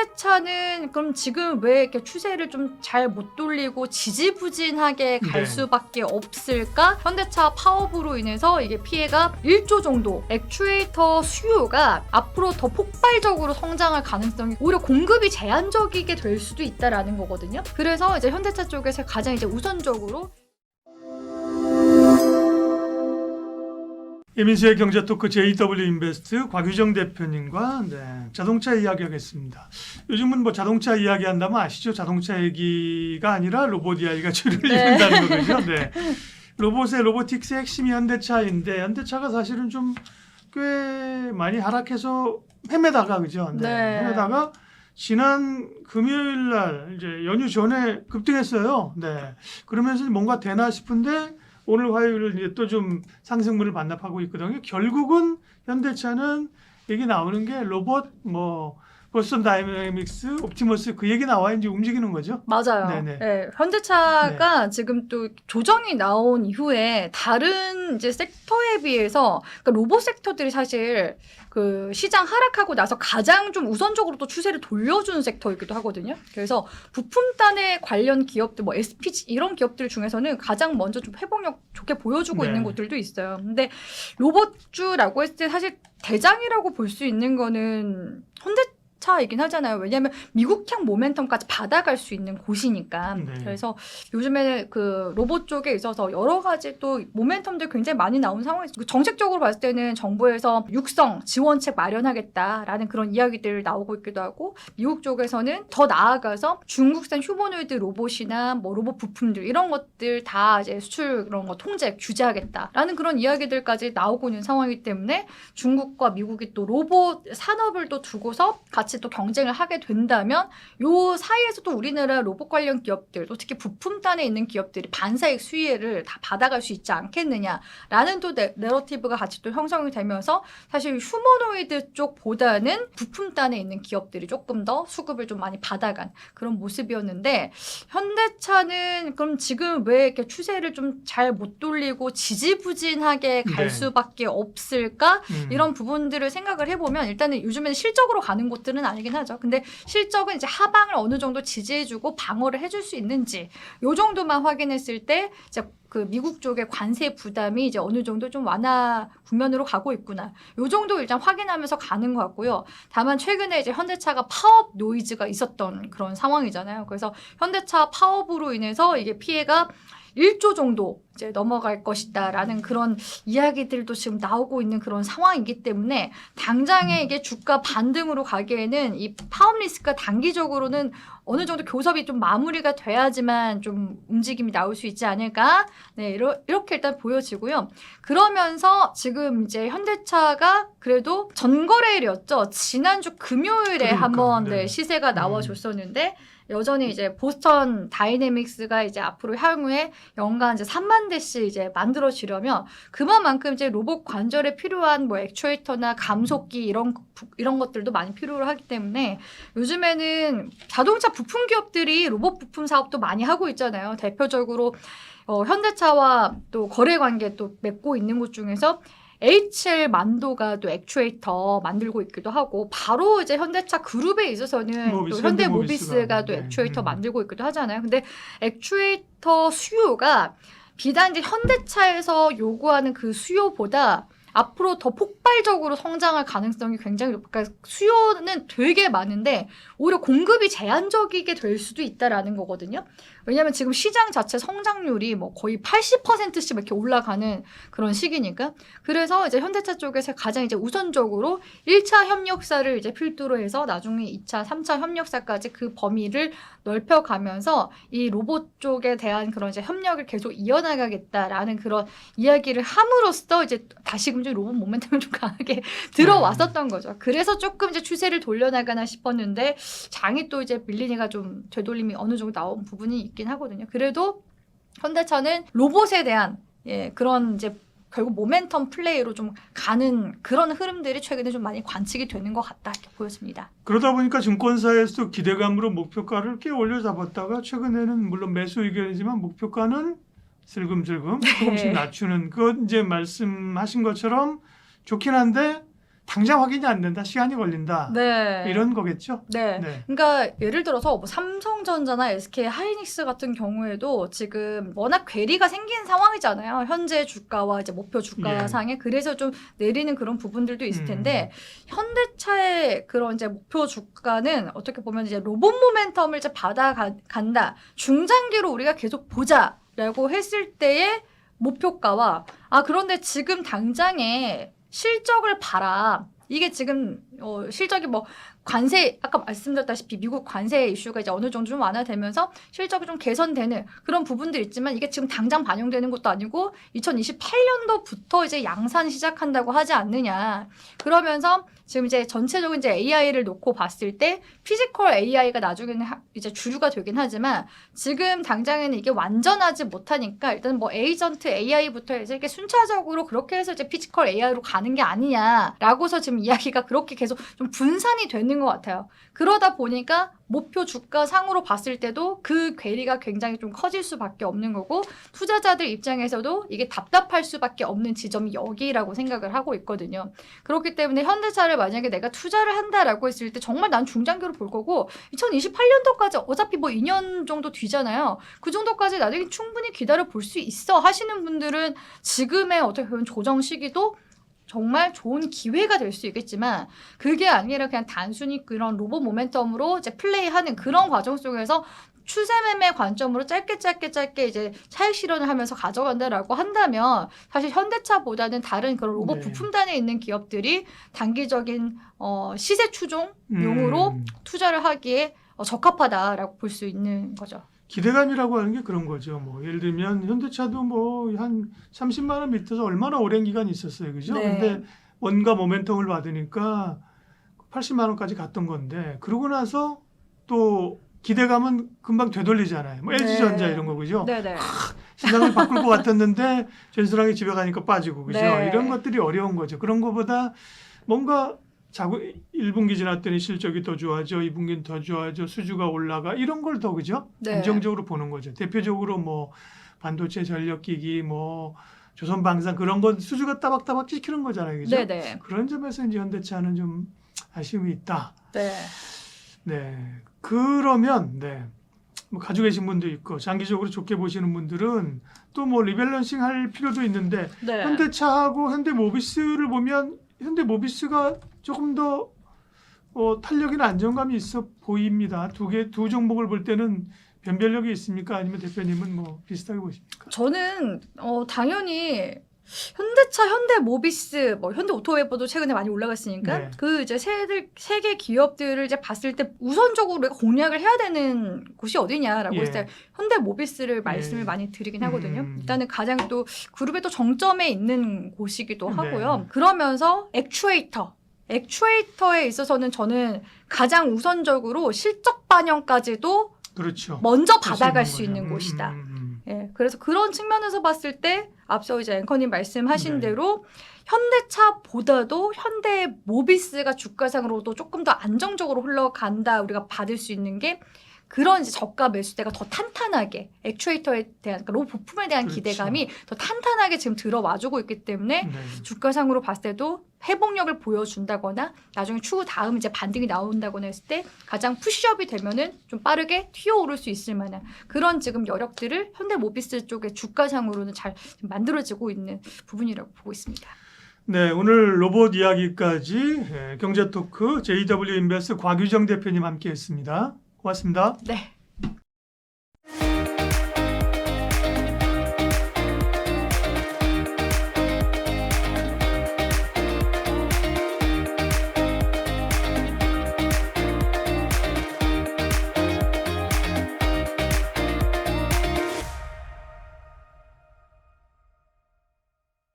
현대차는 그럼 지금 왜 이렇게 추세를 좀 잘 못 돌리고 지지부진하게 갈 네. 수밖에 없을까? 현대차 파업으로 인해서 이게 피해가 1조 정도, 액추에이터 수요가 앞으로 더 폭발적으로 성장할 가능성이 오히려 공급이 제한적이게 될 수도 있다라는 거거든요. 그래서 이제 현대차 쪽에서 가장 이제 우선적으로 예민수의 경제토크 JW인베스트 곽유정 대표님과 자동차 이야기하겠습니다. 요즘은 뭐 자동차 이야기한다면 아시죠? 자동차 얘기가 아니라 로봇 이야기가 주를 이룬다는 거죠. 네. 로보틱스의 핵심이 현대차인데 현대차가 사실은 좀 꽤 많이 하락해서 헤매다가 그죠? 네. 헤매다가 지난 금요일 날 이제 연휴 전에 급등했어요. 네. 그러면서 뭔가 되나 싶은데 오늘 화요일은 이제 또 좀 상승분을 반납하고 있거든요. 결국은 현대차는 얘기 나오는 게 로봇, 보스턴 다이내믹스, 옵티머스 그 얘기 나와 이제 움직이는 거죠. 맞아요. 네네. 네, 현대차가 지금 또 조정이 나온 이후에 다른 이제 섹터에 비해서 그러니까 로봇 섹터들이 사실 그 시장 하락하고 나서 가장 좀 우선적으로 또 추세를 돌려주는 섹터이기도 하거든요. 그래서 부품단에 관련 기업들, 뭐 SPG 이런 기업들 중에서는 가장 먼저 좀 회복력 좋게 보여주고 네. 있는 곳들도 있어요. 근데 로봇주라고 했을 때 사실 대장이라고 볼 수 있는 거는 현대차이긴 하잖아요. 왜냐하면 미국향 모멘텀까지 받아갈 수 있는 곳이니까. 네. 그래서 요즘에는 그 로봇 쪽에 있어서 여러 가지 또 모멘텀들 굉장히 많이 나온 상황이 있어요. 정책적으로 봤을 때는 정부에서 육성 지원책 마련하겠다라는 그런 이야기들 나오고 있기도 하고, 미국 쪽에서는 더 나아가서 중국산 휴머노이드 로봇이나 뭐 로봇 부품들 이런 것들 다 이제 수출 그런 거 통제 규제하겠다라는 그런 이야기들까지 나오고 있는 상황이기 때문에 중국과 미국이 또 로봇 산업을 또 두고서 같이 또 경쟁을 하게 된다면 요 사이에서도 우리나라 로봇 관련 기업들, 또 특히 부품단에 있는 기업들이 반사익 수혜를 다 받아갈 수 있지 않겠느냐라는 또 내러티브가 같이 또 형성이 되면서 사실 휴머노이드 쪽보다는 부품단에 있는 기업들이 조금 더 수급을 좀 많이 받아간 그런 모습이었는데, 현대차는 그럼 지금 왜 이렇게 추세를 좀 잘 못 돌리고 지지부진하게 갈 네. 수밖에 없을까? 이런 부분들을 생각을 해보면 일단은 요즘에는 실적으로 가는 곳들은 아니긴 하죠. 근데 실적은 이제 하방을 어느 정도 지지해주고 방어를 해줄 수 있는지 요 정도만 확인했을 때 이제 그 미국 쪽의 관세 부담이 이제 어느 정도 좀 완화 국면으로 가고 있구나. 요 정도 일단 확인하면서 가는 것 같고요. 다만 최근에 이제 현대차가 파업 노이즈가 있었던 그런 상황이잖아요. 그래서 현대차 파업으로 인해서 이게 피해가 1조 정도 이제 넘어갈 것이다라는 그런 이야기들도 지금 나오고 있는 그런 상황이기 때문에 당장에 이게 주가 반등으로 가기에는 이 파업 리스크가 단기적으로는 어느 정도 교섭이 좀 마무리가 돼야지만 좀 움직임이 나올 수 있지 않을까? 네, 이렇게 일단 보여지고요. 그러면서 지금 이제 현대차가 그래도 전거래일이었죠. 지난주 금요일에 그러니까, 한번 네. 시세가 나와줬었는데 여전히 이제 보스턴 다이내믹스가 이제 앞으로 향후에 연간 이제 3만 대씩 이제 만들어지려면 그만큼 이제 로봇 관절에 필요한 뭐 액추에이터나 감속기 이런 것들도 많이 필요로 하기 때문에 요즘에는 자동차 부품 기업들이 로봇 부품 사업도 많이 하고 있잖아요. 대표적으로 현대차와 또 거래 관계 또 맺고 있는 곳 중에서 HL 만도가 또 액추에이터 만들고 있기도 하고, 바로 이제 현대차 그룹에 있어서는 또 현대모비스가 또 액추에이터 만들고 있기도 하잖아요. 근데 액추에이터 수요가 비단 이제 현대차에서 요구하는 그 수요보다 앞으로 더 폭발적으로 성장할 가능성이 굉장히 높으니까 수요는 되게 많은데 오히려 공급이 제한적이게 될 수도 있다라는 거거든요. 왜냐하면 지금 시장 자체 성장률이 뭐 거의 80%씩 이렇게 올라가는 그런 시기니까. 그래서 이제 현대차 쪽에서 가장 이제 우선적으로 1차 협력사를 이제 필두로 해서 나중에 2차, 3차 협력사까지 그 범위를 넓혀가면서 이 로봇 쪽에 대한 그런 이제 협력을 계속 이어나가겠다라는 그런 이야기를 함으로써 이제 다시금 이제 로봇 모멘텀을 좀 강하게 들어왔었던 거죠. 그래서 조금 이제 추세를 돌려나가나 싶었는데 장이 또 이제 밀리니까 좀 되돌림이 어느 정도 나온 부분이 있긴 하거든요. 그래도 현대차는 로봇에 대한 그런 이제 결국 모멘텀 플레이로 좀 가는 그런 흐름들이 최근에 좀 많이 관측이 되는 것 같다 이렇게 보여집니다. 그러다 보니까 증권사에서도 기대감으로 목표가를 꽤 올려잡았다가 최근에는 물론 매수 의견이지만 목표가는 슬금슬금 조금씩 낮추는, 그건 이제 말씀하신 것처럼 좋긴 한데 당장 확인이 안 된다, 시간이 걸린다, 네. 이런 거겠죠. 네. 네. 그러니까 예를 들어서 뭐 삼성전자나 SK 하이닉스 같은 경우에도 지금 워낙 괴리가 생긴 상황이잖아요. 현재 주가와 이제 목표 주가 예. 상에. 그래서 좀 내리는 그런 부분들도 있을 텐데 현대차의 그런 이제 목표 주가는 어떻게 보면 이제 로봇 모멘텀을 이제 받아간다. 중장기로 우리가 계속 보자라고 했을 때의 목표가와 그런데 지금 당장에 실적을 봐라. 이게 지금 실적이 뭐 관세 아까 말씀드렸다시피 미국 관세 이슈가 이제 어느 정도 좀 완화되면서 실적이 좀 개선되는 그런 부분도 있지만 이게 지금 당장 반영되는 것도 아니고 2028년도부터 이제 양산 시작한다고 하지 않느냐. 그러면서 지금 이제 전체적인 이제 AI를 놓고 봤을 때 피지컬 AI가 나중에는 이제 주류가 되긴 하지만 지금 당장에는 이게 완전하지 못하니까 일단 뭐 에이전트 AI부터 해서 이렇게 순차적으로 그렇게 해서 이제 피지컬 AI로 가는 게 아니냐라고서 지금 이야기가 그렇게 계속 좀 분산이 되는 것 같아요. 그러다 보니까 목표 주가 상으로 봤을 때도 그 괴리가 굉장히 좀 커질 수밖에 없는 거고 투자자들 입장에서도 이게 답답할 수밖에 없는 지점이 여기라고 생각을 하고 있거든요. 그렇기 때문에 현대차를 만약에 내가 투자를 한다라고 했을 때 정말 난 중장기로 볼 거고 2028년도까지 어차피 뭐 2년 정도 뒤잖아요. 그 정도까지 나중에 충분히 기다려 볼 수 있어 하시는 분들은 지금의 어떻게 보면 조정 시기도 정말 좋은 기회가 될 수 있겠지만 그게 아니라 그냥 단순히 그런 로봇 모멘텀으로 이제 플레이하는 그런 과정 속에서 추세 매매 관점으로 짧게 이제 차익 실현을 하면서 가져간다라고 한다면 사실 현대차보다는 다른 그런 로봇 부품단에 있는 기업들이 단기적인 시세 추종용으로 투자를 하기에 적합하다라고 볼 수 있는 거죠. 기대감이라고 하는 게 그런 거죠. 뭐 예를 들면 현대차도 뭐 한 30만 원 밑에서 얼마나 오랜 기간이 있었어요, 그죠? 네. 근데 원가 모멘텀을 받으니까 80만 원까지 갔던 건데 그러고 나서 또 기대감은 금방 되돌리잖아요. 뭐 LG전자 이런 거 그죠? 네네. 시장을 바꿀 것 같았는데 전수랑이 집에 가니까 빠지고 그죠? 네. 이런 것들이 어려운 거죠. 그런 것보다 뭔가 1분기 지났더니 실적이 더 좋아져, 2분기는 더 좋아져, 수주가 올라가 이런 걸 더 그죠? 네. 안정적으로 보는 거죠. 대표적으로 뭐 반도체 전력기기, 뭐 조선방산 그런 건 수주가 따박따박 찍히는 거잖아요, 그죠? 네네. 그런 점에서 이제 현대차는 좀 아쉬움이 있다. 네. 네, 그러면 뭐 가지고 계신 분도 있고 장기적으로 좋게 보시는 분들은 또 뭐 리밸런싱 할 필요도 있는데 네. 현대차하고 현대모비스를 보면 현대모비스가 조금 더 탄력이나 안정감이 있어 보입니다. 두 종목을 볼 때는 변별력이 있습니까? 아니면 대표님은 뭐 비슷하게 보십니까? 저는 당연히 현대차, 현대모비스, 뭐 현대오토웨이퍼도 최근에 많이 올라갔으니까 네. 그 이제 세계 기업들을 이제 봤을 때 우선적으로 우리가 공략을 해야 되는 곳이 어디냐라고 했을 때 현대모비스를 말씀을 많이 드리긴 하거든요. 일단은 가장 또 그룹의 또 정점에 있는 곳이기도 하고요. 네. 그러면서 액추에이터에 있어서는 저는 가장 우선적으로 실적 반영까지도 그렇죠. 먼저 받아갈 수 있는 곳이다. 거죠. 예, 그래서 그런 측면에서 봤을 때 앞서 이제 앵커님 말씀하신 네. 대로 현대차보다도 현대모비스가 주가상으로도 조금 더 안정적으로 흘러간다 우리가 받을 수 있는 게 그런 이제 저가 매수대가 더 탄탄하게 액추에이터에 대한 그러니까 로봇 부품에 대한 그렇죠. 기대감이 더 탄탄하게 지금 들어와주고 있기 때문에 네. 주가상으로 봤을 때도 회복력을 보여준다거나 나중에 추후 다음 이제 반등이 나온다거나 했을 때 가장 푸시업이 되면은 좀 빠르게 튀어오를 수 있을 만한 그런 지금 여력들을 현대모비스 쪽의 주가상으로는 잘 만들어지고 있는 부분이라고 보고 있습니다. 네, 오늘 로봇 이야기까지 경제토크 JW 인베스트 곽유정 대표님 함께했습니다. 고맙습니다. 네.